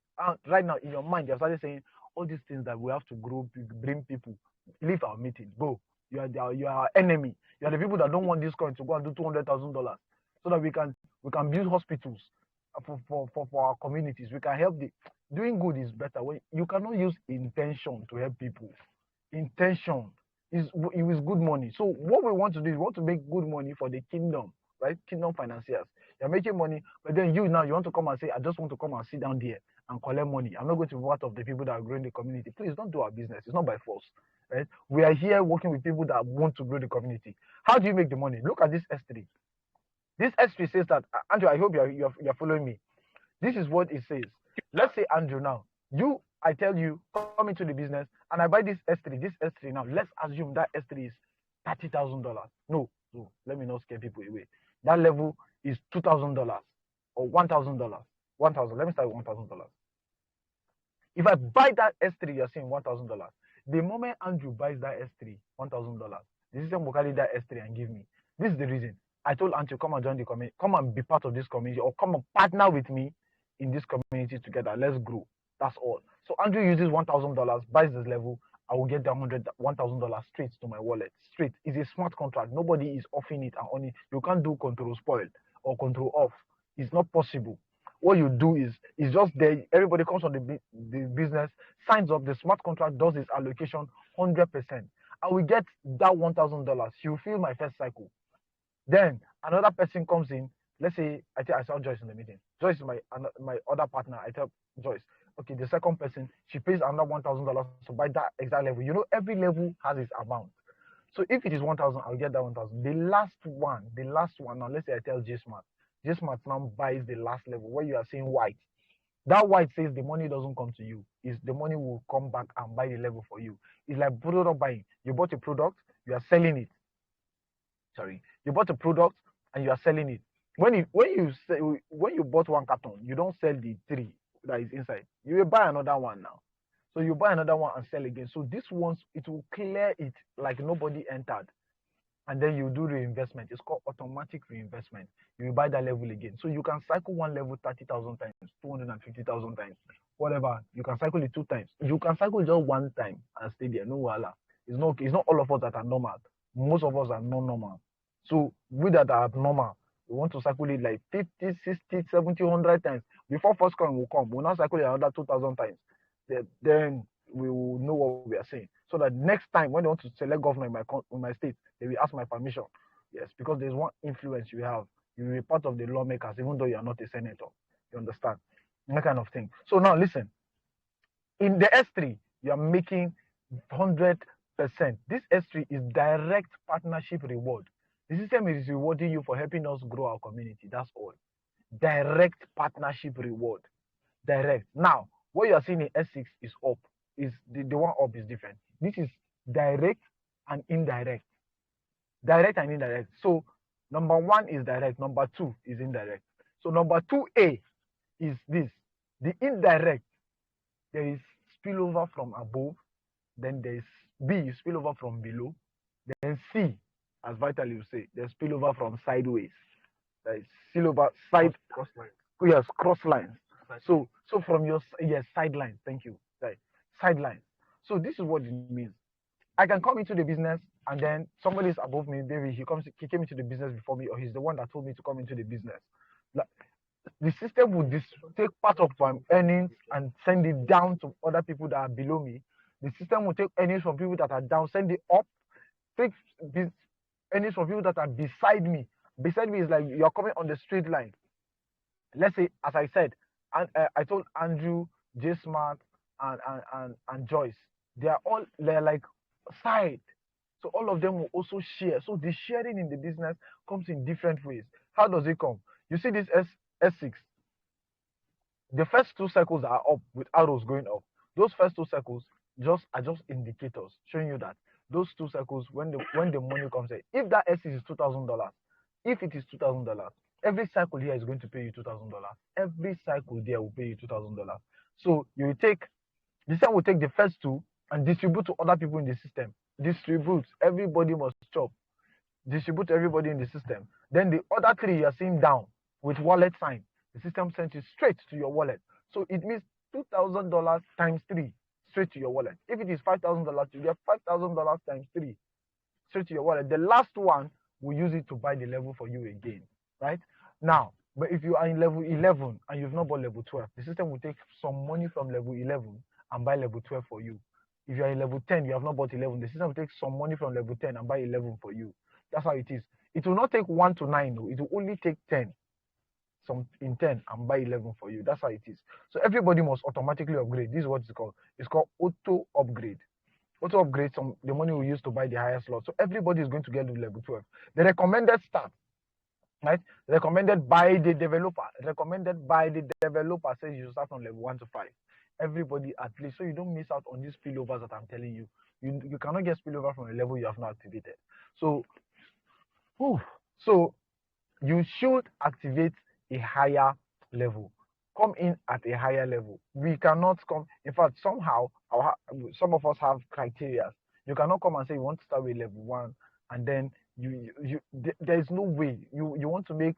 right now in your mind, you're started saying all these things that we have to grow, bring people, leave our meeting, go. You are our enemy. You are the people that don't want this coin to go and do $200,000 so that we can build hospitals for our communities. We can help doing good is better. When you cannot use intention to help people. Intention is good money. So what we want to do is we want to make good money for the kingdom, right? Kingdom financiers. You're making money, but then you want to come and say, I just want to come and sit down there and collect money. I'm not going to be part of the people that are growing the community. Please don't do our business. It's not by force, right? We are here working with people that want to grow the community. How do you make the money? Look at this S3. This S3 says that, Andrew, I hope you're following me. This is what it says. Let's say, Andrew, now, I tell you, come into the business, and I buy this S3 now. Let's assume that S3 is $30,000. No, let me not scare people away. That level is $2,000 or $1,000. $1,000. Let me start with $1,000. If I buy that S3, you're saying $1,000. The moment Andrew buys that S3, $1,000, the system will carry that S3 and give me. This is the reason. I told Andrew, come and join the community, come and be part of this community, or come and partner with me in this community together. Let's grow. That's all. So Andrew uses $1,000, buys this level. I will get that $1,000 straight to my wallet. Straight. It's a smart contract. Nobody is offing it and on it. You can't do control spoil or control off. It's not possible. What you do is just there. Everybody comes on the business, signs up. The smart contract does its allocation 100%. I will get that $1,000. You fill my first cycle. Then another person comes in. Let's say I saw Joyce in the meeting. Joyce is my other partner. I tell Joyce, okay, the second person, she pays another $1,000 to buy that exact level. Every level has its amount. So if it is 1,000, I'll get that 1,000. The last one, now let's say I tell J-Smart. J-Smart now buys the last level where you are saying white. That white says the money doesn't come to you. The money will come back and buy the level for you. It's like product buying. You bought a product, you are selling it. You bought a product and you are selling it. When you bought one carton, you don't sell the 3 that is inside. You will buy another one now. So you buy another one and sell again. So this ones, it will clear it like nobody entered. And then you do reinvestment. It's called automatic reinvestment. You will buy that level again. So you can cycle one level 30,000 times, 250,000 times, whatever. You can cycle it 2 times. You can cycle just 1 time and stay there. No wala. It's not all of us that are normal. Most of us are not normal. So we that are normal, we want to cycle it like 50, 60, 70, 100 times. Before first coin will come, we'll now cycle it another 2,000 times. Then we will know what we are saying. So that next time when they want to select governor in my state, they will ask my permission. Yes, because there's one influence you have. You will be part of the lawmakers, even though you are not a senator. You understand? That kind of thing. So now listen. In the S3, you are making 100%. This S3 is direct partnership reward. The system is rewarding you for helping us grow our community. That's all. Direct partnership reward. Direct. Now, what you are seeing in S6 is up. Is the one up is different. This is direct and indirect. Direct and indirect. So number 1 is direct, number 2 is indirect. So number 2A is this. The indirect, there is spillover from above, then there is B, spillover from below, then C, as Vital will say, there's spillover from sideways. There is spillover side cross lines. Yes, cross lines. So from your sidelines. Thank you. Right. Sidelines. So this is what it means. I can come into the business and then somebody is above me. Maybe he came into the business before me, or he's the one that told me to come into the business. Like, the system would take part of my earnings and send it down to other people that are below me. The system will take earnings from people that are down, send it up, take earnings from people that are beside me. Beside me is like you're coming on the straight line. Let's say, as I said, I told Andrew, J-Smart, and Joyce, they're like side. So all of them will also share. So the sharing in the business comes in different ways. How does it come? You see this S6. The first 2 circles are up with arrows going up. Those first 2 circles are just indicators showing you that those 2 circles, when the money comes in, if that S6 is $2,000, if it is $2,000, every cycle here is going to pay you $2,000. Every cycle there will pay you $2,000. So the system will take the first 2 and distribute to other people in the system. Distribute. Everybody must chop. Distribute everybody in the system. Then the other 3 you are seeing down with wallet sign. The system sends it straight to your wallet. So it means $2,000 times 3 straight to your wallet. If it is $5,000, you get $5,000 times 3 straight to your wallet. The last one will use it to buy the level for you again, right? Now, but if you are in level 11 and you've not bought level 12, the system will take some money from level 11 and buy level 12 for you. If you are in level 10, you have not bought 11, the system will take some money from level 10 and buy 11 for you. That's how it is. It will not take 1 to 9, no. It will only take 10. Some in 10 and buy 11 for you. That's how it is. So everybody must automatically upgrade. This is what it's called. It's called auto upgrade. Auto upgrade the money we use to buy the highest lot. So everybody is going to get to level 12. The recommended start, right? Recommended by the developer. Recommended by the developer says you start from level 1 to 5. Everybody at least, so you don't miss out on these spillovers that I'm telling you. You cannot get spillover from a level you have not activated. So you should activate a higher level. Come in at a higher level. We cannot come. In fact, somehow some of us have criteria. You cannot come and say you want to start with level 1 and then there is no way you want to make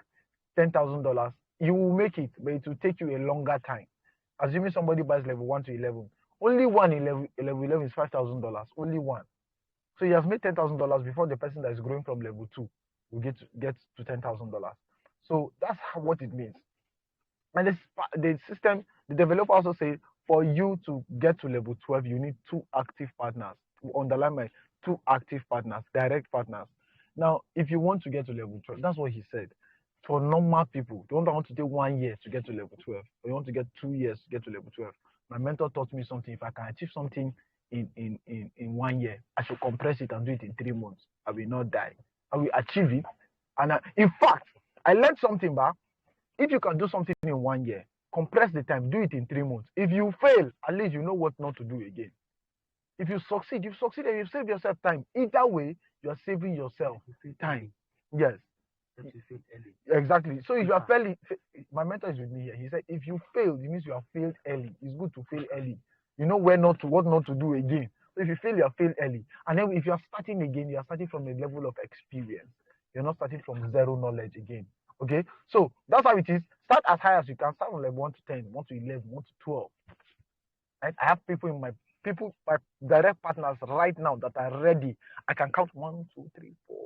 $10,000. You will make it, but it will take you a longer time. Assuming somebody buys level 1 to 11, only one in level 11 is $5,000. Only one. So you have made $10,000 before the person that is growing from level 2 will get to $10,000. So that's what it means. And the system, the developer also says for you to get to level 12, you need 2 active partners. Underline my 2 active partners, direct partners. Now, if you want to get to level 12, that's what he said. For normal people, don't want to take 1 year to get to level 12, or you want to get 2 years to get to level 12. My mentor taught me something. If I can achieve something in 1 year, I should compress it and do it in 3 months. I will not die. I will achieve it. And in fact, I learned something back. If you can do something in 1 year, compress the time, do it in 3 months. If you fail, at least you know what not to do again. If you succeed, you've succeeded, you've saved yourself time. Either way, you're saving yourself time. Yes. Exactly. So if you are failing, my mentor is with me here. He said, if you fail, it means you have failed early. It's good to fail early. You know what not to do again. So if you fail, you have failed early. And then if you are starting again, you are starting from a level of experience. You're not starting from zero knowledge again. Okay, so that's how it is. Start as high as you can. Start from level 1 to 10, 1 to 11, 1 to 12. Right? I have my direct partners right now that are ready. I can count 1, 2, 3, 4,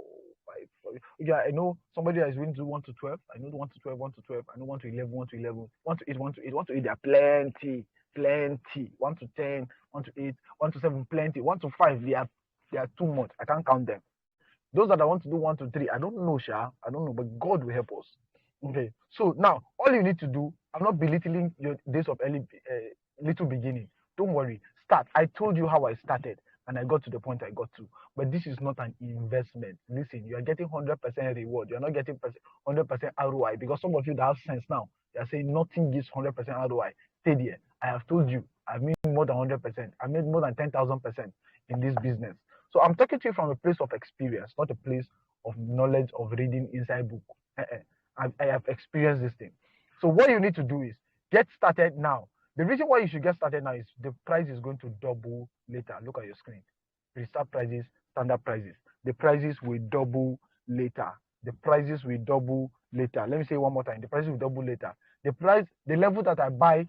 5, 6. Yeah, I know somebody that is willing to do 1 to 12. I know the 1 to 12, 1 to 12. I know 1 to 11, 1 to 11, 1 to 8, 1 to 8, 1 to 8. There are plenty. 1 to 10, 1 to 8, 1 to 7, plenty. 1 to 5, they are too much. I can't count them. Those that I want to do 1 to 3, I don't know, Sha. I don't know, but God will help us. Okay. So now, all you need to do, I'm not belittling your days of little beginning. Don't worry. Start. I told you how I started, and I got to the point I got to. But this is not an investment. Listen, you are getting 100% reward. You're not getting 100% ROI, because some of you that have sense now, they are saying nothing gives 100% ROI. Stay there. I have told you, I've made more than 100%. I made more than 10,000% in this business. So I'm talking to you from a place of experience, not a place of knowledge of reading inside book. I have experienced this thing. So what you need to do is get started now. The reason why you should get started now is the price is going to double later. Look at your screen. Restart prices, standard prices. The prices will double later. The prices will double later. Let me say it one more time. The prices will double later. The level that I buy,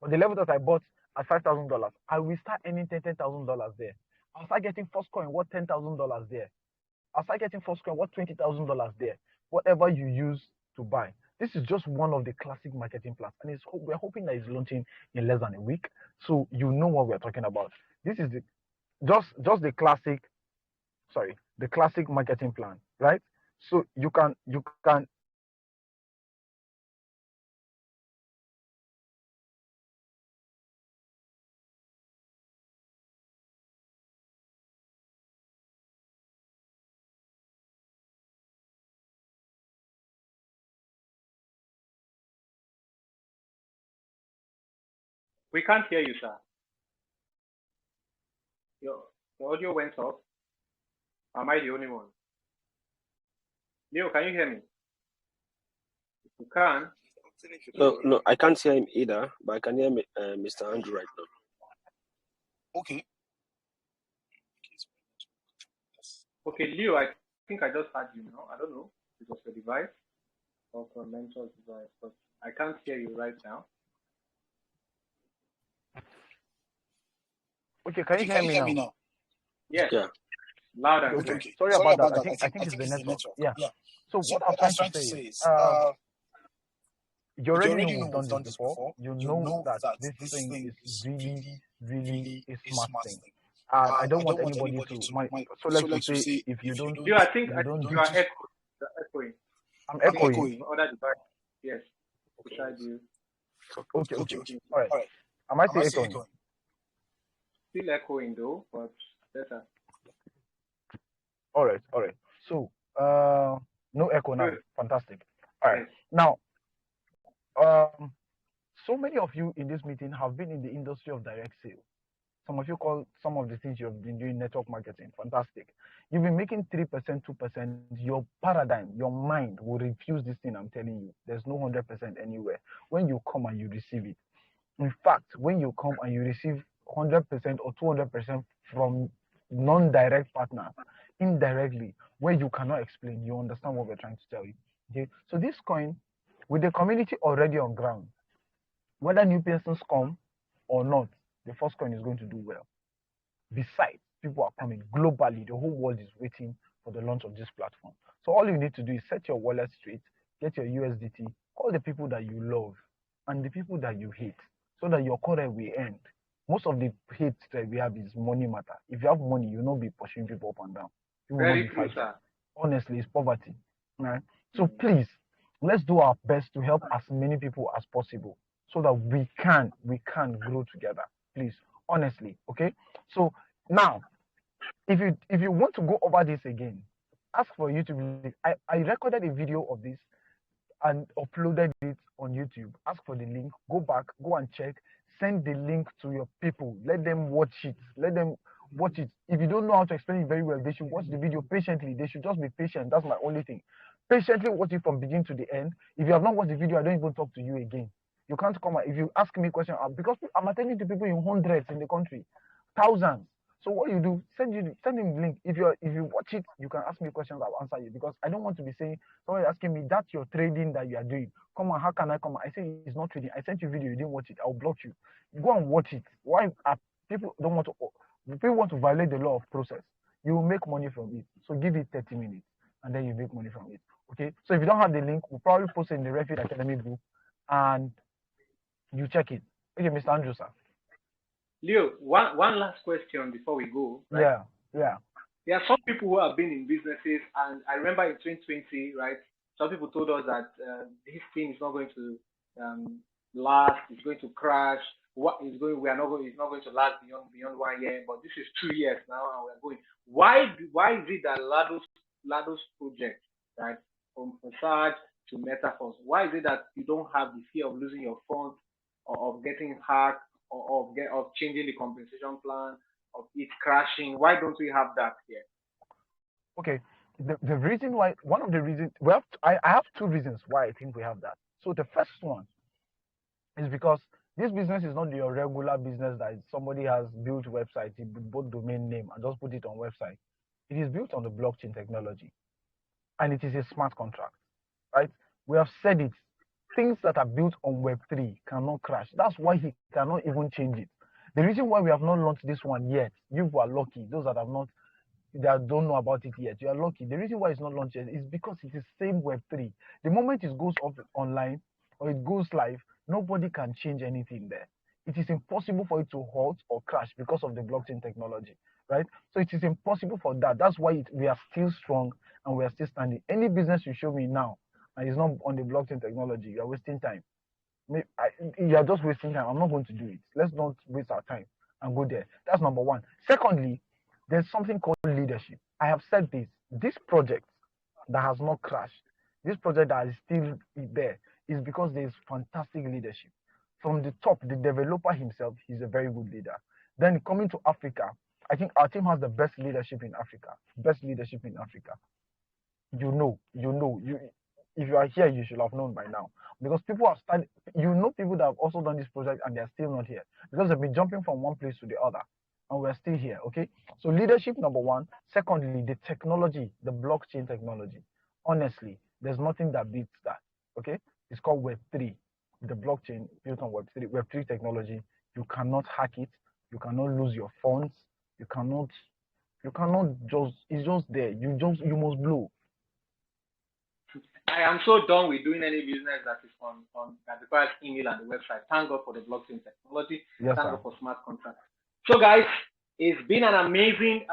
or the level that I bought at $5,000, I will start earning $10,000 there. I'll start getting first coin worth $10,000 there. I'll start getting first coin worth $20,000 there. Whatever you use to buy. This is just one of the classic marketing plans, and we're hoping that it's launching in less than a week, so you know what we're talking about. This is just the classic marketing plan, right? So you can We can't hear you, sir. Your audio went off. Am I the only one? Leo, can you hear me? If you can. No, I can't hear him either, but I can hear Mr. Andrew right now. Okay. Okay, Leo, I think I just heard you now. I don't know if it was your device or from mentor's device, but I can't hear you right now. Okay, can you hear me now? Yes. Yeah. Loud and Okay. clear. Sorry about that. I think it's the network. Yeah. So what I'm trying to say is, you already know we've done this before. You know that this thing is really a smart thing. I don't want anybody to mind. So let's just say if you don't, Leo, I think you are echoing. I'm echoing. Other device. Yes. Beside you. Okay. All right. Am I still echoing? Still echoing though, but better. All right. So no echo now. Good. Fantastic. All right. Yes. Now, so many of you in this meeting have been in the industry of direct sale. Some of you call some of the things you have been doing network marketing. Fantastic. You've been making 3%, 2%. Your paradigm, your mind will refuse this thing. I'm telling you, there's no 100% anywhere. When you come and you receive it, in fact, when you come and you receive 100% or 200% from non-direct partners, indirectly, where you cannot explain, you understand what we're trying to tell you. Okay, so this coin, with the community already on ground, whether new persons come or not, the first coin is going to do well. Besides, people are coming globally. The whole world is waiting for the launch of this platform. So all you need to do is set your wallet straight, get your USDT, call the people that you love and the people that you hate, so that your core will end. Most of the hate that we have is money matter. If you have money, you'll not be pushing people up and down. Very true, sir. Honestly, it's poverty. Right? So please, let's do our best to help as many people as possible, so that we can grow together. Please, honestly, okay? So now, if you want to go over this again, ask for YouTube link. I recorded a video of this and uploaded it on YouTube. Ask for the link. Go back, go and check. Send the link to your people. Let them watch it. If you don't know how to explain it very well, they should watch the video patiently. They should just be patient. That's my only thing. patiently watch it from beginning to the end. If you have not watched the video, I don't even talk to you again. You can't come out if you ask me a question because I'm attending to people in hundreds in the country, thousands. So what you do, send him the link. If you watch it, you can ask me questions. I'll answer you because I don't want to be saying somebody asking me that's your trading that you are doing. Come on, how can I come on? I say it's not trading. I sent you a video, you didn't watch it. I'll block you. Go and watch it. Why are people don't want to? People want to violate the law of process. You will make money from it. So give it 30 minutes and then you make money from it. Okay. So if you don't have the link, we'll probably post it in the Refit Academy group and you check it. Okay, Mr. Andrew, sir. Leo, one last question before we go. Right? Yeah. There are some people who have been in businesses, and I remember in 2020, right? Some people told us that this thing is not going to last. It's going to crash. What is going? We are not going. It's not going to last beyond 1 year. But this is 2 years now, and we are going. Why is it that Lado's project, right, from Facade to Metaforce, why is it that you don't have the fear of losing your funds or of getting hacked or of changing the compensation plan, of it crashing? Why don't we have that here? Okay. The reason why, one of the reasons, I have two reasons why I think we have that. So the first one is because this business is not your regular business that somebody has built website, he bought domain name and just put it on website. It is built on the blockchain technology and it is a smart contract, right? We have said it. Things that are built on Web3 cannot crash. That's why he cannot even change it. The reason why we have not launched this one yet, you are lucky. Those that don't know about it yet, you are lucky. The reason why it's not launched yet is because it is same Web3. The moment it goes off online or it goes live, nobody can change anything there. It is impossible for it to halt or crash because of the blockchain technology, right? So it is impossible for that. That's why we are still strong and we are still standing. Any business you show me now and it's not on the blockchain technology, you are wasting time. You are just wasting time. I'm not going to do it. Let's not waste our time and go there. That's number one. Secondly, there's something called leadership. I have said this project that has not crashed, this project that is still there, is because there is fantastic leadership. From the top, the developer himself, he's a very good leader. Then coming to Africa, I think our team has the best leadership in Africa. Best leadership in Africa. If you are here, you should have known by now. Because people have started, people that have also done this project and they're still not here. Because they've been jumping from one place to the other. And we're still here, okay? So leadership, number one. Secondly, the technology, the blockchain technology. Honestly, there's nothing that beats that, okay? It's called Web3. The blockchain built on Web3 technology. You cannot hack it. You cannot lose your funds. You cannot it's just there. You must blow. I am so done with doing any business that is on that requires email and the website. Thank God for the blockchain technology. Yes, Thank sir. God for smart contracts. So guys, it's been an amazing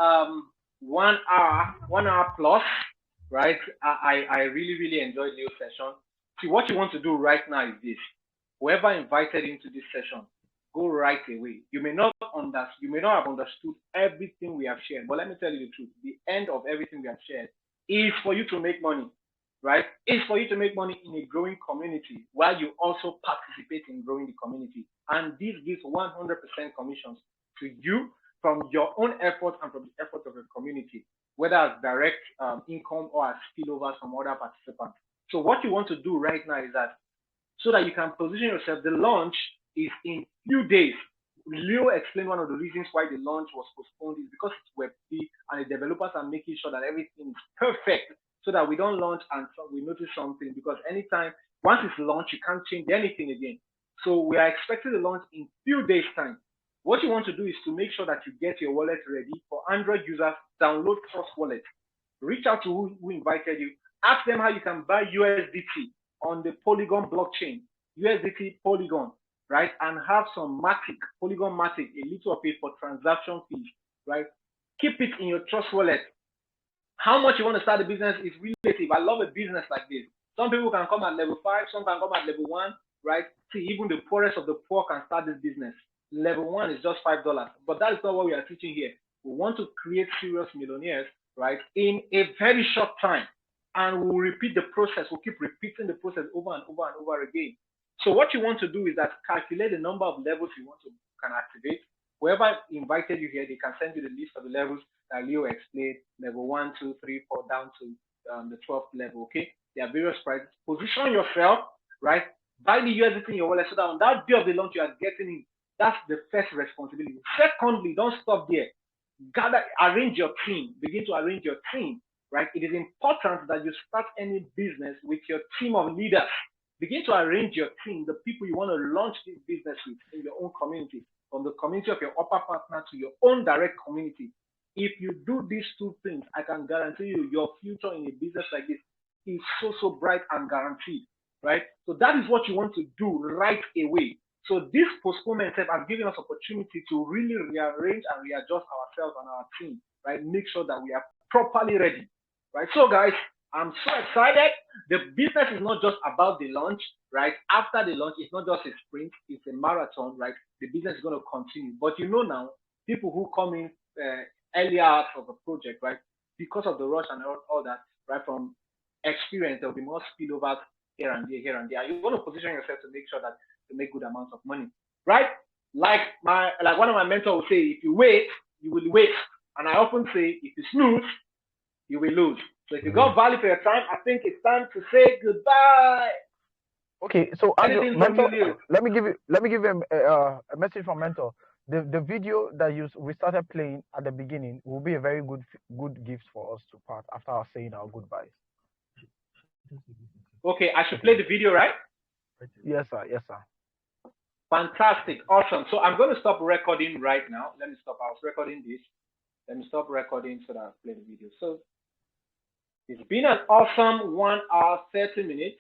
1 hour plus, right? I really enjoyed your session. See, what you want to do right now is this. Whoever invited into this session, go right away. You may not have understood everything we have shared, but let me tell you the truth. The end of everything we have shared is for you to make money. Right? It's for you to make money in a growing community while you also participate in growing the community. And this gives 100% commissions to you from your own effort and from the effort of the community, whether as direct income or as spillovers from other participants. So what you want to do right now is that so that you can position yourself, the launch is in few days. Leo explained one of the reasons why the launch was postponed is because it's Web3 and the developers are making sure that everything is perfect so that we don't launch and we notice something, because anytime, once it's launched, you can't change anything again. So we are expecting the launch in few days' time. What you want to do is to make sure that you get your wallet ready. For Android users, download Trust Wallet. Reach out to who invited you. Ask them how you can buy USDT on the Polygon blockchain, USDT Polygon, right? And have some Polygon Matic, a little of it for transaction fees, right? Keep it in your Trust Wallet. How much you want to start a business is relative. I love a business like this. Some people can come at level 5, some can come at level 1, right? See, even the poorest of the poor can start this business. Level 1 is just $5, but that is not what we are teaching here. We want to create serious millionaires, right, in a very short time. And we'll repeat the process. We'll keep repeating the process over and over and over again. So what you want to do is that calculate the number of levels you can activate. Whoever invited you here, they can send you the list of the levels that Leo explained, level 1, 2, 3, 4, down to the 12th level, okay? There are various prices. Position yourself, right? Buy the USDT in your wallet so that on that day of the launch you are getting in. That's the first responsibility. Secondly, don't stop there. Arrange your team. Begin to arrange your team, right? It is important that you start any business with your team of leaders. Begin to arrange your team, the people you want to launch this business with in your own community, from the community of your upper partner to your own direct community. If you do these two things, I can guarantee you your future in a business like this is so bright and guaranteed, right? So that is what you want to do right away. So this postponement step has given us opportunity to really rearrange and readjust ourselves and our team, right? Make sure that we are properly ready, right? So guys, I'm so excited. The business is not just about the launch, right? After the launch, it's not just a sprint, it's a marathon, right? The business is going to continue. But you know now, people who come in earlier out of the project, right? Because of the rush and all that, right? From experience, there will be more spillovers here and there. You want to position yourself to make sure that you make good amounts of money, right? Like one of my mentors will say, if you wait, you will waste. And I often say, if you snooze, you will lose. So if you got value for your time, I think it's time to say goodbye. Okay, so Andrew, Mentor, let me give you a message from Mentor. The video that we started playing at the beginning will be a very good gift for us to part after saying our goodbyes. Okay, I should play the video, right? Yes, sir. Yes, sir. Fantastic, awesome. So I'm going to stop recording right now. Let me stop. I was recording this. Let me stop recording so that I'll play the video. So it's been an awesome 1 hour, 30 minutes.